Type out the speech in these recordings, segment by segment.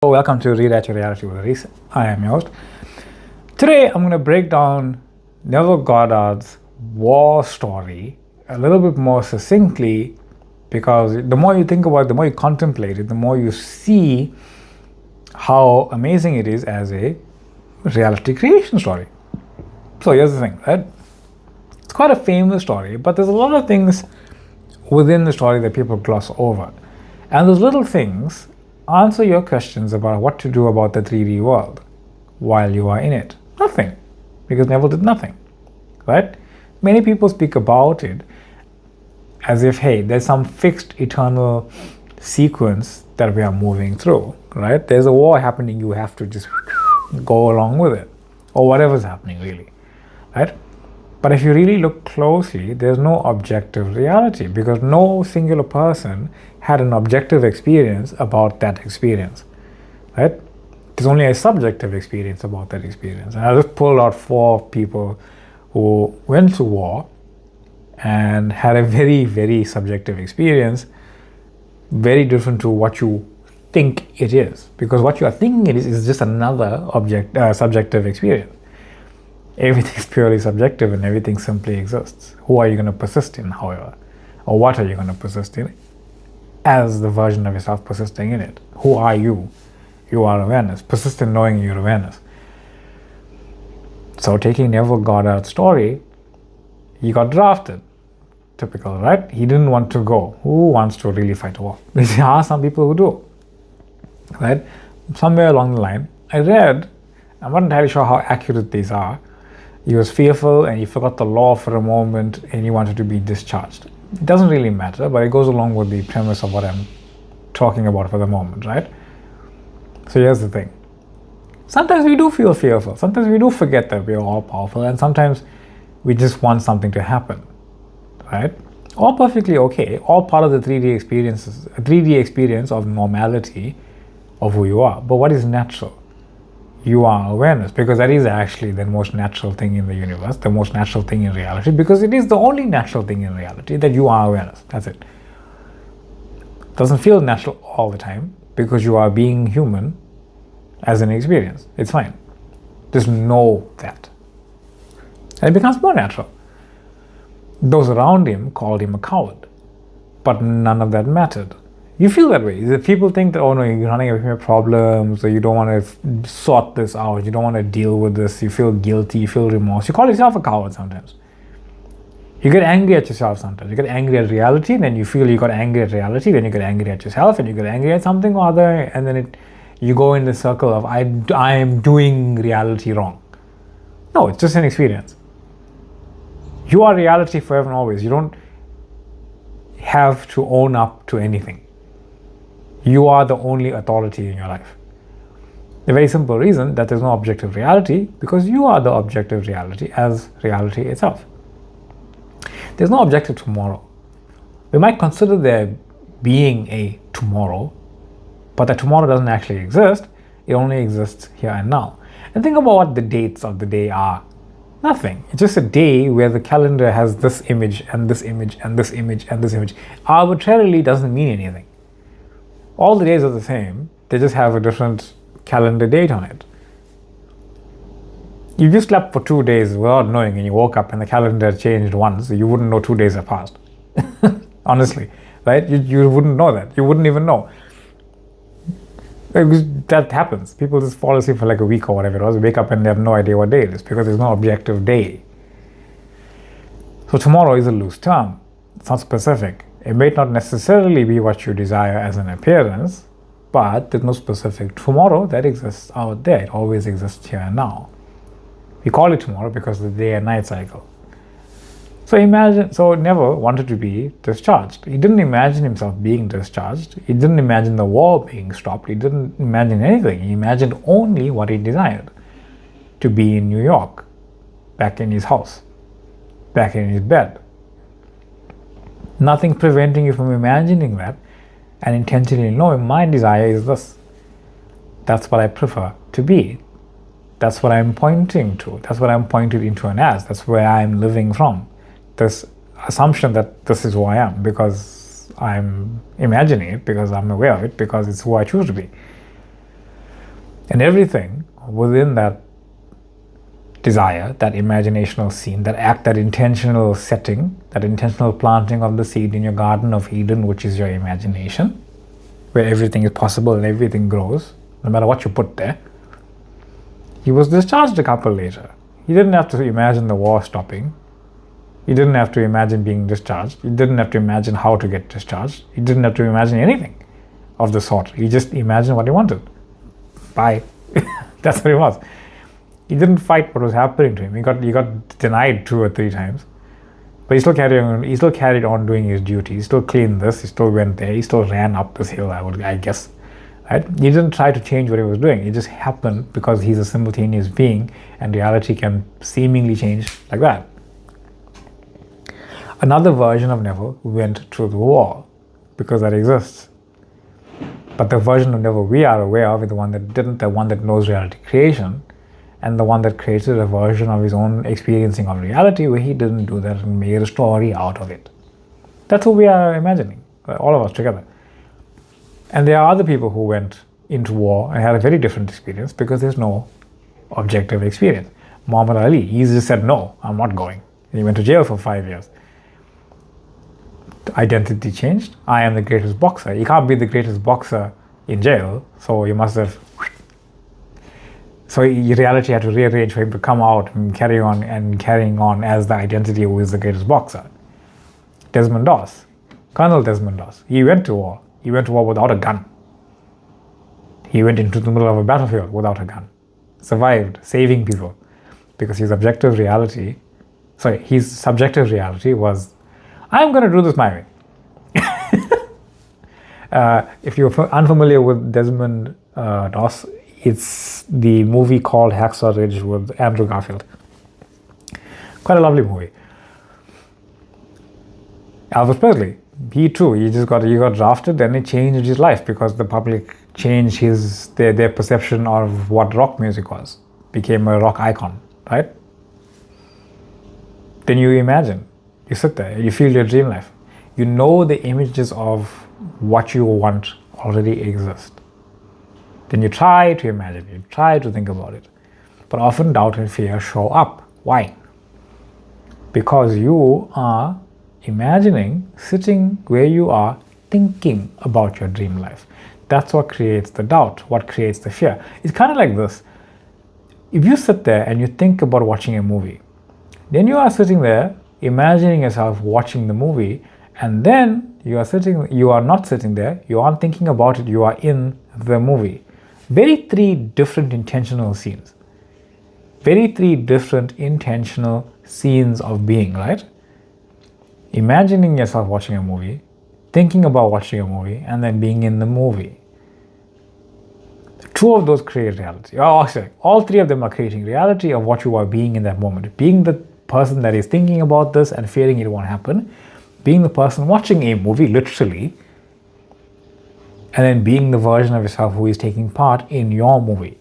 Welcome to Rewrite Your Reality with Reese. I am your host. Today, I'm going to break down Neville Goddard's war story a little bit more succinctly, because the more you think about it, the more you contemplate it, the more you see how amazing it is as a reality creation story. So here's the thing, right? It's quite a famous story, but there's a lot of things within the story that people gloss over. And those little things answer your questions about what to do about the 3D world while you are in it. Nothing, because Neville did nothing, right? Many people speak about it as if, hey, there's some fixed eternal sequence that we are moving through, right? There's a war happening, you have to just go along with it, or whatever's happening, really, right? But if you really look closely, there's no objective reality, because no singular person had an objective experience about that experience, right? There's only a subjective experience about that experience. And I just pulled out 4 people who went to war and had a very, very subjective experience, very different to what you think it is, because what you are thinking it is just another subjective experience. Everything's purely subjective and everything simply exists. Who are you going to persist in, however? Or what are you going to persist in as the version of yourself persisting in it? Who are you? You are awareness. Persist in knowing your awareness. So taking Neville Goddard's story, he got drafted. Typical, right? He didn't want to go. Who wants to really fight a war? There are some people who do, right? Somewhere along the line, I read, I'm not entirely sure how accurate these are, he was fearful and he forgot the law for a moment and he wanted to be discharged. It doesn't really matter, but it goes along with the premise of what I'm talking about for the moment, right? So here's the thing. Sometimes we do feel fearful. Sometimes we do forget that we're all powerful, and sometimes we just want something to happen, right? All perfectly okay. All part of the 3D experience of normality of who you are. But what is natural? You are awareness, because that is actually the most natural thing in the universe, the most natural thing in reality, because it is the only natural thing in reality that you are awareness. That's it. Doesn't feel natural all the time because you are being human as an experience. It's fine. Just know that. And it becomes more natural. Those around him called him a coward, but none of that mattered. You feel that way. People think that, oh no, you're running away from your problems, or you don't want to sort this out, you don't want to deal with this, you feel guilty, you feel remorse. You call yourself a coward sometimes. You get angry at yourself sometimes. You get angry at reality, and then you feel you got angry at reality, then you get angry at yourself, and you get angry at something or other, and then you go in the circle of, I am doing reality wrong. No, it's just an experience. You are reality forever and always. You don't have to own up to anything. You are the only authority in your life. The very simple reason that there's no objective reality, because you are the objective reality as reality itself. There's no objective tomorrow. We might consider there being a tomorrow, but that tomorrow doesn't actually exist. It only exists here and now. And think about what the dates of the day are. Nothing. It's just a day where the calendar has this image and this image and this image and this image. Arbitrarily doesn't mean anything. All the days are the same, they just have a different calendar date on it. If you slept for 2 days without knowing and you woke up and the calendar changed once, you wouldn't know 2 days have passed. Honestly, right? You wouldn't know that. You wouldn't even know. That happens. People just fall asleep for like a week or whatever it was, wake up and they have no idea what day it is, because there's no objective day. So tomorrow is a loose term. It's not specific. It may not necessarily be what you desire as an appearance, but there's no specific tomorrow that exists out there. It always exists here and now. We call it tomorrow because of the day and night cycle. So Neville wanted to be discharged. He didn't imagine himself being discharged. He didn't imagine the war being stopped. He didn't imagine anything. He imagined only what he desired. To be in New York, back in his house, back in his bed. Nothing preventing you from imagining that and intentionally knowing my desire is this. That's what I prefer to be. That's what I'm pointing to. That's what I'm pointed into and as. That's where I'm living from. This assumption that this is who I am, because I'm imagining it, because I'm aware of it, because it's who I choose to be. And everything within that desire, that imaginational scene, that act, that intentional setting, that intentional planting of the seed in your Garden of Eden, which is your imagination, where everything is possible and everything grows, no matter what you put there. He was discharged a couple later. He didn't have to imagine the war stopping. He didn't have to imagine being discharged. He didn't have to imagine how to get discharged. He didn't have to imagine anything of the sort. He just imagined what he wanted. Bye. That's what it was. He didn't fight what was happening to him. He got denied 2 or 3 times. But he still carried on doing his duty. He still cleaned this. He still went there. He still ran up this hill, I guess. Right? He didn't try to change what he was doing. It just happened because he's a simultaneous being and reality can seemingly change like that. Another version of Neville went through the war because that exists. But the version of Neville we are aware of is the one that didn't, the one that knows reality creation, and the one that created a version of his own experiencing of reality where he didn't do that and made a story out of it. That's what we are imagining, all of us together. And there are other people who went into war and had a very different experience because there's no objective experience. Muhammad Ali, he just said, no, I'm not going. He went to jail for 5 years. Identity changed. I am the greatest boxer. You can't be the greatest boxer in jail, so you must have... So reality had to rearrange for him to come out and carrying on as the identity who is the greatest boxer. Desmond Doss, Colonel Desmond Doss, he went to war. He went to war without a gun. He went into the middle of a battlefield without a gun. Survived, saving people. Because his subjective reality was, I'm going to do this my way. If you're unfamiliar with Desmond Doss, it's the movie called Hacksaw Ridge with Andrew Garfield. Quite a lovely movie. Elvis Presley, he got drafted, then it changed his life because the public changed their perception of what rock music was. Became a rock icon, right? Then you imagine, you sit there, you feel your dream life. You know the images of what you want already exist. Then you try to imagine, you try to think about it. But often doubt and fear show up. Why? Because you are imagining, sitting where you are, thinking about your dream life. That's what creates the doubt, what creates the fear. It's kind of like this. If you sit there and you think about watching a movie, then you are sitting there imagining yourself watching the movie, and then you are not sitting there, you aren't thinking about it, you are in the movie. Very 3 different intentional scenes. Very 3 different intentional scenes of being, right? Imagining yourself watching a movie, thinking about watching a movie, and then being in the movie. 2 of those create reality. All 3 of them are creating reality of what you are being in that moment. Being the person that is thinking about this and fearing it won't happen. Being the person watching a movie, literally. And then being the version of yourself who is taking part in your movie,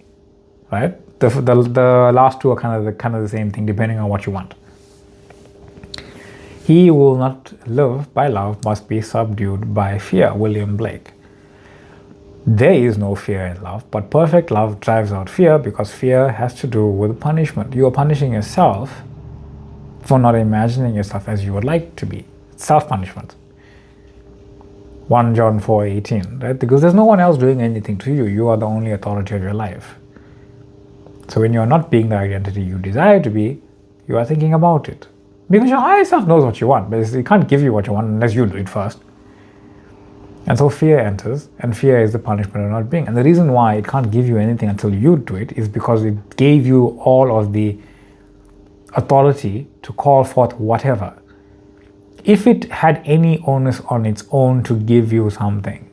right? The last 2 are kind of the same thing, depending on what you want. He who will not live by love must be subdued by fear. William Blake. There is no fear in love, but perfect love drives out fear because fear has to do with punishment. You are punishing yourself for not imagining yourself as you would like to be. Self-punishment. 1 John 4:18, right? Because there's no one else doing anything to you. You are the only authority of your life. So when you're not being the identity you desire to be, you are thinking about it. Because your higher self knows what you want, but it can't give you what you want unless you do it first. And so fear enters, and fear is the punishment of not being. And the reason why it can't give you anything until you do it is because it gave you all of the authority to call forth whatever. If it had any onus on its own to give you something,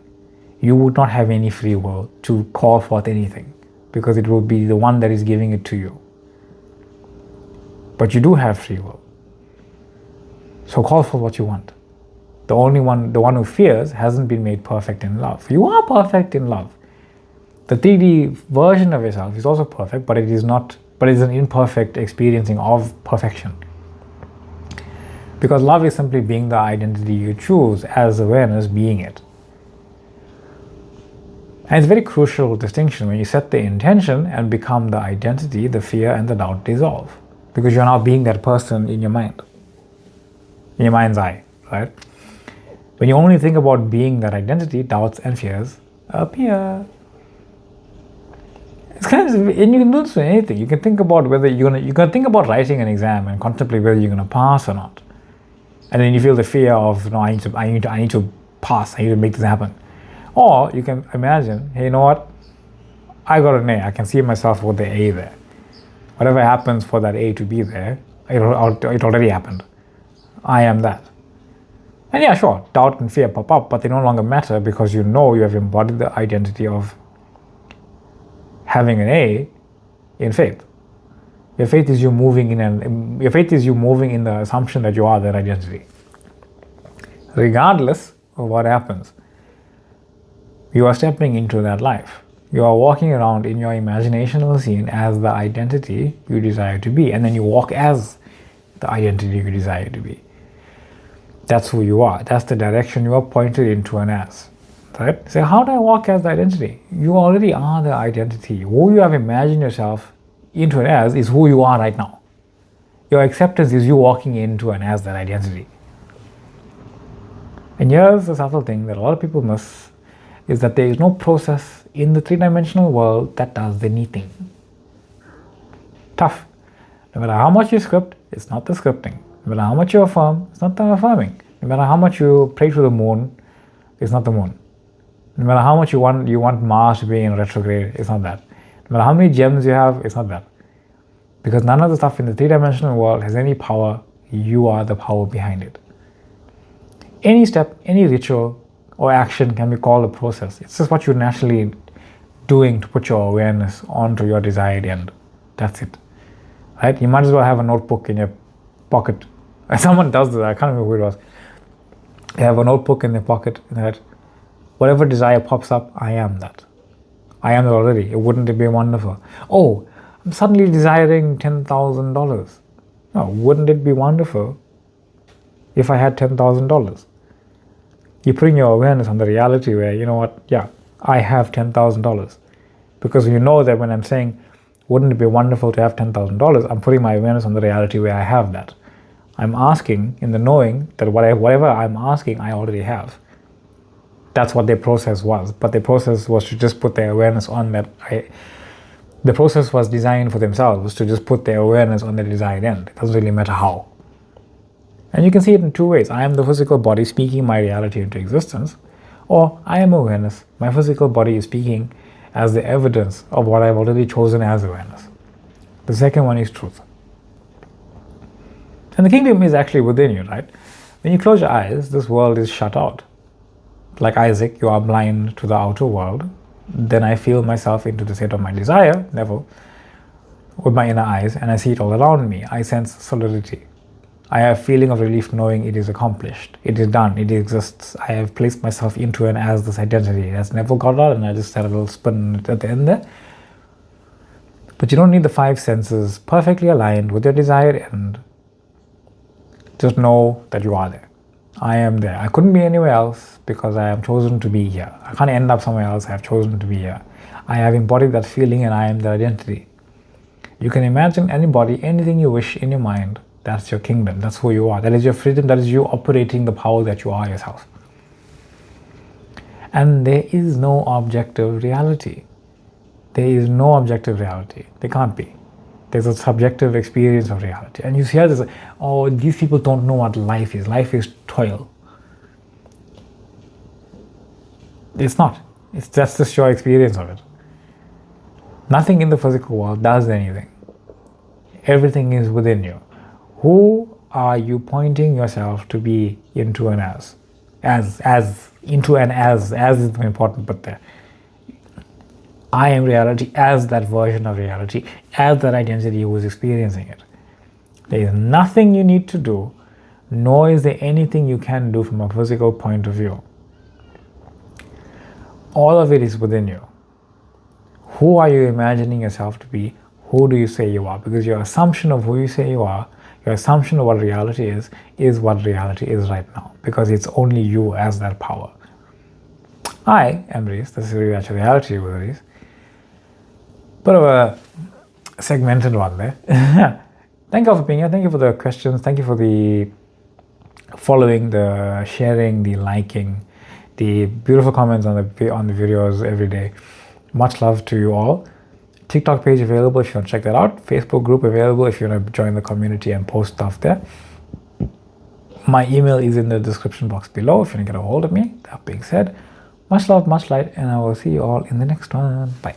you would not have any free will to call forth anything because it will be the one that is giving it to you. But you do have free will. So call for what you want. The one who fears hasn't been made perfect in love. You are perfect in love. The 3D version of yourself is also perfect, but it is an imperfect experiencing of perfection. Because love is simply being the identity you choose as awareness being it. And it's a very crucial distinction. When you set the intention and become the identity, the fear and the doubt dissolve. Because you're now being that person in your mind, in your mind's eye, right? When you only think about being that identity, doubts and fears appear. It's kind of, and you can do this with anything. You can think about whether you're gonna think about writing an exam and contemplate whether you're gonna pass or not. And then you feel the fear of, I need to pass. I need to make this happen. Or you can imagine, hey, you know what? I got an A. I can see myself with the A there. Whatever happens for that A to be there, it already happened. I am that. And yeah, sure, doubt and fear pop up, but they no longer matter because you know you have embodied the identity of having an A in faith. Your faith is you moving in the assumption that you are that identity. Regardless of what happens, you are stepping into that life. You are walking around in your imaginational scene as the identity you desire to be, and then you walk as the identity you desire to be. That's who you are. That's the direction you are pointed into and as. Right? So how do I walk as the identity? You already are the identity. Who you have imagined yourself into and as is who you are right now. Your acceptance is you walking into and as that identity. And here's the subtle thing that a lot of people miss, is that there is no process in the three-dimensional world that does the anything. Tough. No matter how much you script, it's not the scripting. No matter how much you affirm, it's not the affirming. No matter how much you pray to the moon, it's not the moon. No matter how much you want Mars to be in retrograde, it's not that. No matter how many gems you have, it's not that. Because none of the stuff in the three-dimensional world has any power. You are the power behind it. Any step, any ritual or action can be called a process. It's just what you're naturally doing to put your awareness onto your desired end. That's it. Right? You might as well have a notebook in your pocket. Someone does this. I can't remember who it was. They have a notebook in their pocket that whatever desire pops up, I am that. I am that already. Wouldn't it be wonderful? Oh, I'm suddenly desiring $10,000. No, wouldn't it be wonderful if I had $10,000? You bring your awareness on the reality where, you know what, yeah, I have $10,000. Because you know that when I'm saying, wouldn't it be wonderful to have $10,000, I'm putting my awareness on the reality where I have that. I'm asking in the knowing that whatever I'm asking, I already have. That's what their process was. But their process was to just put their awareness on that. The process was designed for themselves to just put their awareness on their desired end. It doesn't really matter how. And you can see it in two ways. I am the physical body speaking my reality into existence, or I am awareness. My physical body is speaking as the evidence of what I've already chosen as awareness. The second one is truth. And the kingdom is actually within you, right? When you close your eyes, this world is shut out. Like Isaac, you are blind to the outer world. Then I feel myself into the state of my desire level with my inner eyes, and I see it all around me. I sense solidity. I have a feeling of relief knowing it is accomplished. It is done. It exists. I have placed myself into and as this identity. That's never got out, and I just had a little spin at the end there. But you don't need the five senses perfectly aligned with your desired end. Just know that you are there. I am there. I couldn't be anywhere else because I am chosen to be here. I can't end up somewhere else. I have chosen to be here. I have embodied that feeling and I am the identity. You can imagine anybody, anything you wish in your mind. That's your kingdom. That's who you are. That is your freedom. That is you operating the power that you are yourself. And there is no objective reality. There is no objective reality. There can't be. There's a subjective experience of reality. And you hear this, oh, these people don't know what life is. Life is toil. It's not. That's just your experience of it. Nothing in the physical world does anything. Everything is within you. Who are you pointing yourself to be into and as? Into and as is the important bit there. I am reality as that version of reality, as that identity who is experiencing it. There is nothing you need to do, nor is there anything you can do from a physical point of view. All of it is within you. Who are you imagining yourself to be? Who do you say you are? Because your assumption of who you say you are, your assumption of what reality is what reality is right now. Because it's only you as that power. I am Reese. This is Actual Reality with Reese. Bit of a segmented one there. Thank you all for being here. Thank you for the questions. Thank you for the following, the sharing, the liking, the beautiful comments on the videos every day. Much love to you all. TikTok page available if you want to check that out. Facebook group available if you want to join the community and post stuff there. My email is in the description box below if you want to get a hold of me. That being said, much love, much light, and I will see you all in the next one. Bye.